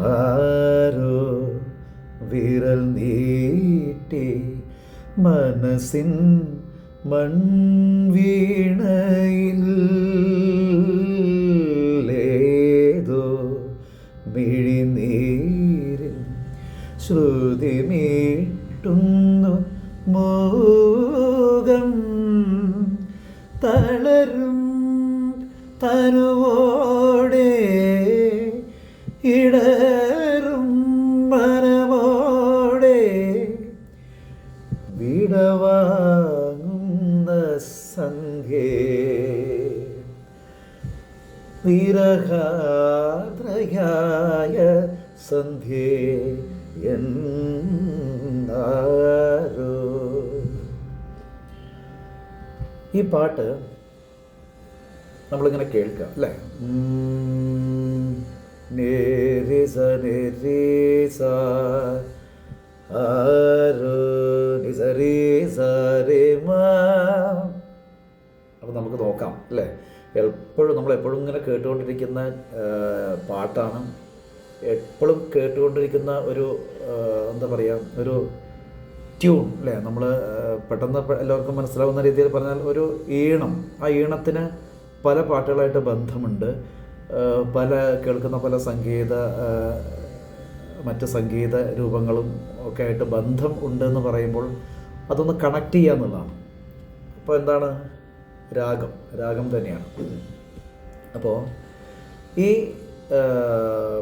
ആരോ വിരൽ നീട്ടി മനസ്സിൻ മൺവീണയിൽ ഏതോ മിഴിനീരിൽ ശ്രുതി മീട്ടുന്നു മോകം തളരും തനുവോടെ ഇടറും മനമോടെ വിടവാങ്ങുന്ന സന്ധ്യേ വിരഹാദ്രയായ സന്ധ്യേ എന്നാരോ. ഈ പാട്ട് നമ്മളിങ്ങനെ കേൾക്കാം അല്ലേ? നേരിസ നേരിസ ആരോ നിസരീസ രേമ. അപ്പം നമുക്ക് നോക്കാം അല്ലേ? നമ്മളെപ്പോഴും ഇങ്ങനെ കേട്ടുകൊണ്ടിരിക്കുന്ന പാട്ടാണ്. എപ്പോഴും കേട്ടുകൊണ്ടിരിക്കുന്ന ഒരു എന്താ പറയുക, ഒരു ട്യൂൺ അല്ലേ? നമ്മൾ പെട്ടെന്ന് എല്ലാവർക്കും മനസ്സിലാവുന്ന രീതിയിൽ പറഞ്ഞാൽ ഒരു ഈണം. ആ ഈണത്തിന് പല പാട്ടുകളായിട്ട് ബന്ധമുണ്ട്. കേൾക്കുന്ന പല മറ്റ് സംഗീത രൂപങ്ങളും ഒക്കെ ആയിട്ട് ബന്ധം ഉണ്ടെന്ന് പറയുമ്പോൾ അതൊന്ന് കണക്ട് ചെയ്യുക എന്നുള്ളതാണ്. അപ്പോൾ എന്താണ്? രാഗം തന്നെയാണ്. അപ്പോൾ ഈ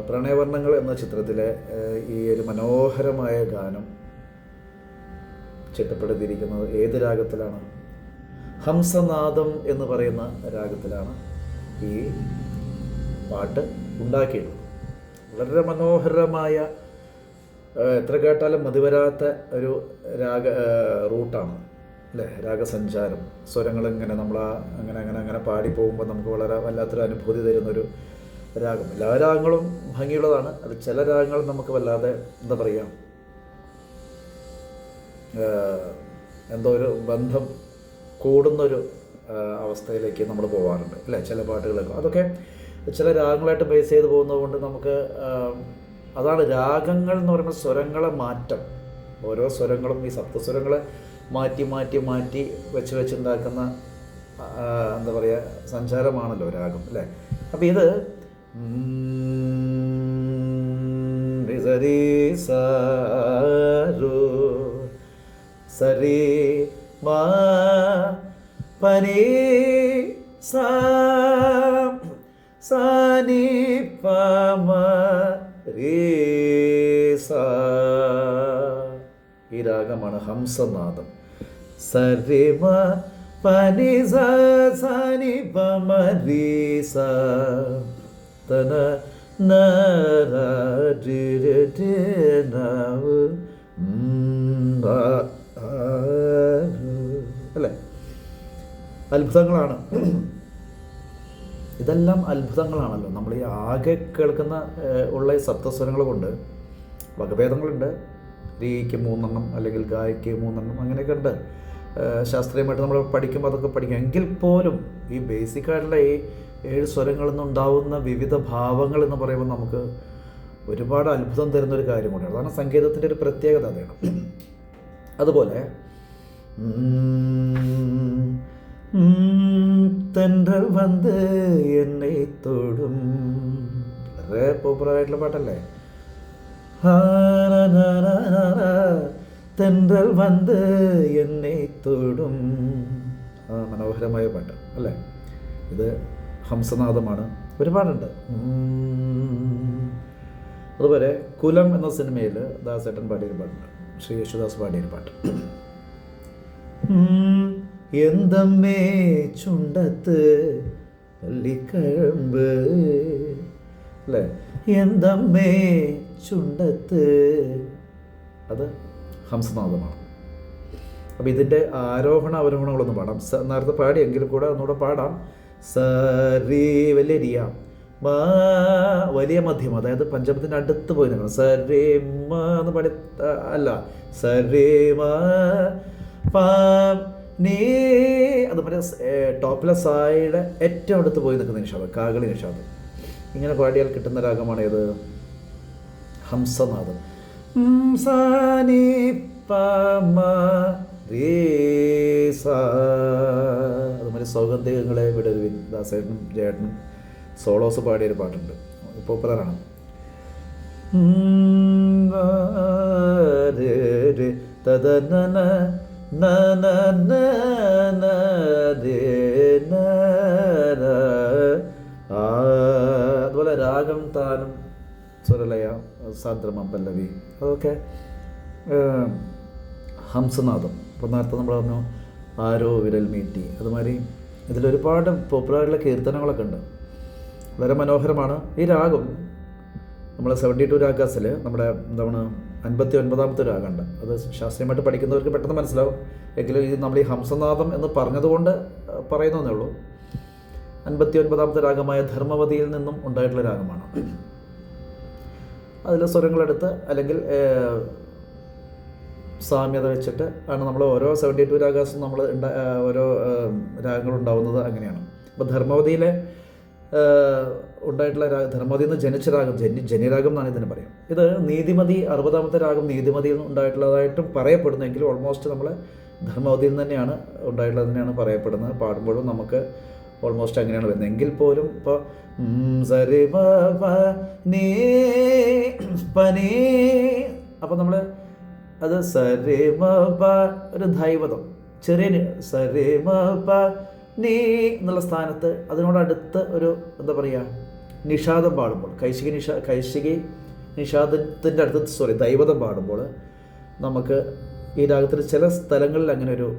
പ്രണയവർണ്ണങ്ങൾ എന്ന ചിത്രത്തിലെ ഈ ഒരു മനോഹരമായ ഗാനം ചിട്ടപ്പെടുത്തിയിരിക്കുന്നത് ഏത് രാഗത്തിലാണ്? ഹംസനാദം എന്ന് പറയുന്ന രാഗത്തിലാണ് ഈ പാട്ട് ഉണ്ടാക്കിയിട്ടുള്ളത്. വളരെ മനോഹരമായ, എത്ര കേട്ടാലും മതിവരാത്ത ഒരു റൂട്ടാണ് അല്ലേ? രാഗസഞ്ചാരം. സ്വരങ്ങളിങ്ങനെ നമ്മൾ അങ്ങനെ പാടി പോകുമ്പോൾ നമുക്ക് വളരെ വല്ലാത്തൊരു അനുഭൂതി തരുന്നൊരു രാഗം. എല്ലാ രാഗങ്ങളും ഭംഗിയുള്ളതാണ്. അത് ചില രാഗങ്ങൾ നമുക്ക് വല്ലാതെ എന്താ പറയുക, എന്തോ ഒരു ബന്ധം കൂടുന്നൊരു അവസ്ഥയിലേക്ക് നമ്മൾ പോകാറുണ്ട് അല്ലേ? ചില പാട്ടുകളൊക്കെ അതൊക്കെ ചില രാഗങ്ങളായിട്ട് ബേസ് ചെയ്ത് പോകുന്നത് കൊണ്ട് നമുക്ക് അതാണ് രാഗങ്ങൾ എന്ന് പറയുമ്പോൾ സ്വരങ്ങളെ മാറ്റം. ഓരോ സ്വരങ്ങളും ഈ സപ്തസ്വരങ്ങളെ മാറ്റി വെച്ചുണ്ടാക്കുന്ന എന്താ പറയുക സഞ്ചാരമാണല്ലോ രാഗം അല്ലേ? അപ്പം ഇത് സരി സാരോ സരി മാ പനി സാ സാനി പമ രേ സാ. ഈ രാഗമാണ് ഹംസനാദം. സരിമ പനി സാനി പമ രേ സാ തന അല്ലേ? അത്ഭുതങ്ങളാണ് ഇതെല്ലാം. അത്ഭുതങ്ങളാണല്ലോ നമ്മൾ ഈ ആകെ കേൾക്കുന്ന ഉള്ള ഈ സപ്തസ്വരങ്ങൾ കൊണ്ട്. വകഭേദങ്ങളുണ്ട്. രീക്ക് 3 അല്ലെങ്കിൽ ഗായക്ക് 3 അങ്ങനെയൊക്കെ ഉണ്ട്. ശാസ്ത്രീയമായിട്ട് നമ്മൾ പഠിക്കുമ്പോൾ അതൊക്കെ പഠിക്കും. എങ്കിൽ പോലും ഈ ബേസിക്കായിട്ടുള്ള ഈ 7 സ്വരങ്ങളിൽ നിന്നുണ്ടാവുന്ന വിവിധ ഭാവങ്ങൾ എന്ന് പറയുമ്പോൾ നമുക്ക് ഒരുപാട് അത്ഭുതം തരുന്നൊരു കാര്യം കൂടിയാണ്. അതാണ് സംഗീതത്തിൻ്റെ ഒരു പ്രത്യേകത. അതാണ്. അതുപോലെ തെன்றൽ വന്ന് എന്നെ തൊടും, വളരെ പോപ്പുലറായിട്ടുള്ള പാട്ടല്ലേ? തെன்றൽ വന്ന് എന്നെ തൊടും. മനോഹരമായ പാട്ട് അല്ലേ? ഇത് ഹംസനാദമാണ്. ഒരുപാടുണ്ട്. അതുപോലെ കുലം എന്ന സിനിമയിൽ ദാസേട്ടൻ പാടിയൊരു പാട്ടുണ്ട്. ശ്രീ യേശുദാസ് പാടിയൊരു പാട്ട്. എന്തമ്മേ ചുണ്ടത്ത് പള്ളിക്കഴമ്പ് അല്ലേ? എന്തമ്മേ ചുണ്ടത്ത്. അത് ഹംസനാദമാണ്. അപ്പം ഇതിൻ്റെ ആരോഹണ അവരോഹണങ്ങളൊന്നും പാടാം. നേരത്തെ പാടിയെങ്കിലും കൂടെ ഒന്നുകൂടെ പാടാം. സരി വലിയ റിയ, മാ വലിയ മധ്യമം, അതായത് പഞ്ചമത്തിൻ്റെ അടുത്ത് പോയി നിൽക്കണം. സരി മ എന്ന് പാടി അല്ല, സരി മ പാ നീ അതുപോലെ ടോപ്പിലെ സായിയുടെ ഏറ്റവും അടുത്ത് പോയി നിൽക്കുന്ന നിഷാദം, കാകളി നിഷാദം. ഇങ്ങനെ പാടിയാൽ കിട്ടുന്ന രാഗമാണ് ഏത്? ഹംസനാദം. സാനി പമ രേ സാ. അതുമാതിരി സൗഗന്ധികങ്ങളെ വിടരുവിൻ. ദാസേട്ടനും ജയേട്ടനും സോളോസ് പാടിയൊരു പാട്ടുണ്ട്, പോപ്പുലറാണ്. തദന അതുപോലെ രാഗം താനം സ്വരലയ സാന്ദ്രമം പല്ലവി അതൊക്കെ ഹംസനാദം. ഇപ്പോൾ നേരത്തെ നമ്മൾ പറഞ്ഞു ആരോ വിരൽ മീട്ടി. അതുമാതിരി ഇതിലൊരുപാട് പോപ്പുലറായിട്ടുള്ള കീർത്തനങ്ങളൊക്കെ ഉണ്ട്, വളരെ മനോഹരമാണ്. ഈ രാഗം നമ്മൾ 72 രാഗാസിൽ നമ്മുടെ എന്താണ് 59ാമത്തെ രാഗമുണ്ട്. അത് ശാസ്ത്രീയമായിട്ട് പഠിക്കുന്നവർക്ക് പെട്ടെന്ന് മനസ്സിലാവും. എങ്കിലും ഇത് നമ്മൾ ഈ ഹംസനാദം എന്ന് പറഞ്ഞതുകൊണ്ട് പറയുന്നതേ ഉള്ളൂ. 59ാമത്തെ രാഗമായ ധർമ്മവതിയിൽ നിന്നും ഉണ്ടായിട്ടുള്ള രാഗമാണ്. അതിൽ സ്വരങ്ങളെടുത്ത് അല്ലെങ്കിൽ സാമ്യത വെച്ചിട്ട് ആണ് നമ്മൾ ഓരോ 72 രാഗാസും നമ്മൾ ഓരോ രാഗങ്ങളുണ്ടാവുന്നത്. അങ്ങനെയാണ്. അപ്പോൾ ധർമ്മവതിയിലെ ഉണ്ടായിട്ടുള്ള ധർമ്മവതിയിൽ നിന്ന് ജനിച്ച രാഗം ജനിരാഗം എന്നാണ് ഇതിന് പറയാം. ഇത് നീതിമതി 60ാമത്തെ രാഗം നീതിമതിയിൽ നിന്ന് ഉണ്ടായിട്ടുള്ളതായിട്ടും പറയപ്പെടുന്നെങ്കിലും ഓൾമോസ്റ്റ് നമ്മൾ ധർമ്മവതിയിൽ നിന്ന് തന്നെയാണ് ഉണ്ടായിട്ടുള്ളത് തന്നെയാണ് പറയപ്പെടുന്നത്. പാടുമ്പോഴും നമുക്ക് ഓൾമോസ്റ്റ് അങ്ങനെയാണ് വരുന്നത്. എങ്കിൽ പോലും ഇപ്പോൾ അപ്പോൾ നമ്മൾ അത് സരിമ ഒരു ധൈവതം ചെറിയ സരിമ നീ എന്നുള്ള സ്ഥാനത്ത് അതിനോടടുത്ത് ഒരു എന്താ പറയുക നിഷാദം പാടുമ്പോൾ കൈശികി നിഷാദത്തിൻ്റെ അടുത്ത് ദൈവതം പാടുമ്പോൾ നമുക്ക് ഈ രാഗത്തിൽ ചില സ്ഥലങ്ങളിൽ അങ്ങനെ ഒരു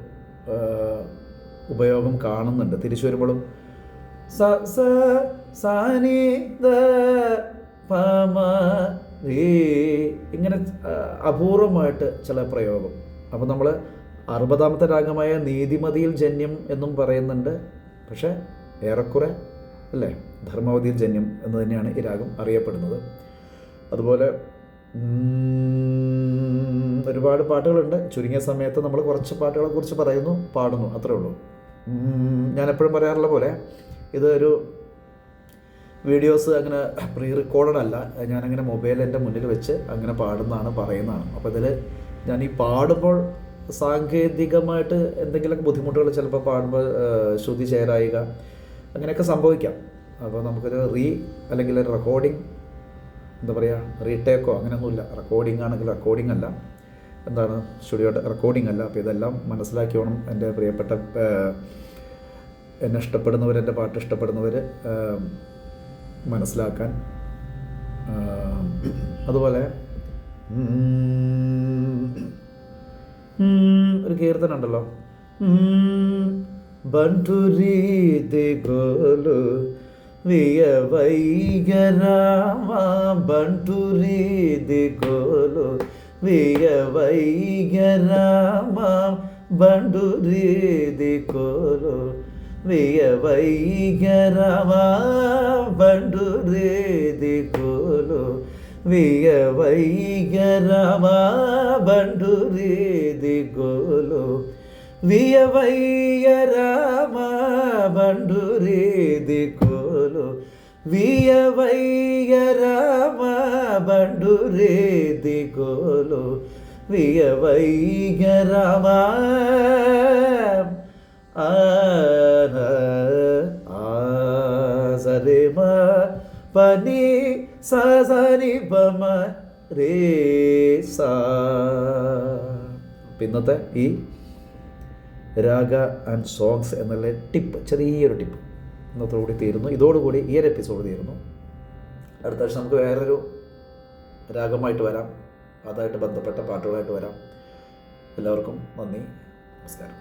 ഉപയോഗം കാണുന്നുണ്ട്. തിരിച്ചു വരുമ്പോഴും സ സ സാനി ദ പമ രീ ഇങ്ങനെ അപൂർവമായിട്ട് ചില പ്രയോഗം. അപ്പോൾ നമ്മൾ 60ാമത്തെ രാഗമായ നീതിമതിയിൽ ജന്യം എന്നും പറയുന്നുണ്ട്. പക്ഷേ ഏറെക്കുറെ അല്ലേ ധർമ്മവതിയിൽ ജന്യം എന്ന് തന്നെയാണ് ഈ രാഗം അറിയപ്പെടുന്നത്. അതുപോലെ ഒരുപാട് പാട്ടുകളുണ്ട്. ചുരുങ്ങിയ സമയത്ത് നമ്മൾ കുറച്ച് പാട്ടുകളെ കുറിച്ച് പറയുന്നു, പാടുന്നു, അത്രേ ഉള്ളൂ. ഞാനെപ്പോഴും പറയാറുള്ള പോലെ ഇതൊരു വീഡിയോസ് അങ്ങനെ പ്രീ റെക്കോർഡഡ് അല്ല. ഞാനങ്ങനെ മൊബൈൽ എൻ്റെ മുന്നിൽ വെച്ച് അങ്ങനെ പാടുന്നതാണ്, പറയുന്നതാണ്. അപ്പോൾ ഇതിൽ ഞാൻ ഈ പാടുമ്പോൾ സാങ്കേതികമായിട്ട് എന്തെങ്കിലുമൊക്കെ ബുദ്ധിമുട്ടുകൾ ചിലപ്പോൾ പാടുമ്പോൾ ശ്രുതി ചേരായിക അങ്ങനെയൊക്കെ സംഭവിക്കാം. അപ്പോൾ നമുക്കൊരു അല്ലെങ്കിൽ ഒരു റെക്കോർഡിങ് എന്താ പറയുക റീടേക്കോ അങ്ങനെയൊന്നുമില്ല. റെക്കോർഡിംഗ് ആണെങ്കിൽ റെക്കോർഡിംഗ് അല്ല, എന്താണ് സ്റ്റുഡിയോയുടെ റെക്കോർഡിംഗ് അല്ല. അപ്പോൾ ഇതെല്ലാം മനസ്സിലാക്കിയോണം എൻ്റെ പ്രിയപ്പെട്ട എന്നെ ഇഷ്ടപ്പെടുന്നവർ, എൻ്റെ പാട്ട് ഇഷ്ടപ്പെടുന്നവർ മനസ്സിലാക്കാൻ. അതുപോലെ ഒരു കീർത്തനം ഉണ്ടല്ലോ, ബണ്ടുരി ദിഗോലു വിയ വൈഗരാമ ബണ്ടുരി ദിഗോലു വിയ വൈഗരാമ ബണ്ടുരി ദിഗോലു വിയ വൈഗരാമ ബണ്ടുരി ദിഗോലു വിയ വൈഗരാമ ബണ്ടുരി ദിഗോലു വിയ വൈഗരാമ ബണ്ടുരി ദിഗോലു വിയ വൈഗരാമ ബണ്ടുരി ദിഗോലു വിയ വൈഗരാമ സരിമ പനി സരി പമ രേ സാ. ഇന്നത്തെ ഈ രാഗ ആൻഡ് സോങ്സ് എന്നുള്ള ടിപ്പ്, ചെറിയൊരു ടിപ്പ് ഇന്നത്തോടുകൂടി തീരുന്നു. ഇതോടുകൂടി ഈ ഒരു എപ്പിസോഡ് തീരുന്നു. അടുത്ത ആഴ്ച നമുക്ക് വേറൊരു രാഗമായിട്ട് വരാം, അതുമായിട്ട് ബന്ധപ്പെട്ട പാട്ടുകളായിട്ട് വരാം. എല്ലാവർക്കും നന്ദി, നമസ്കാരം.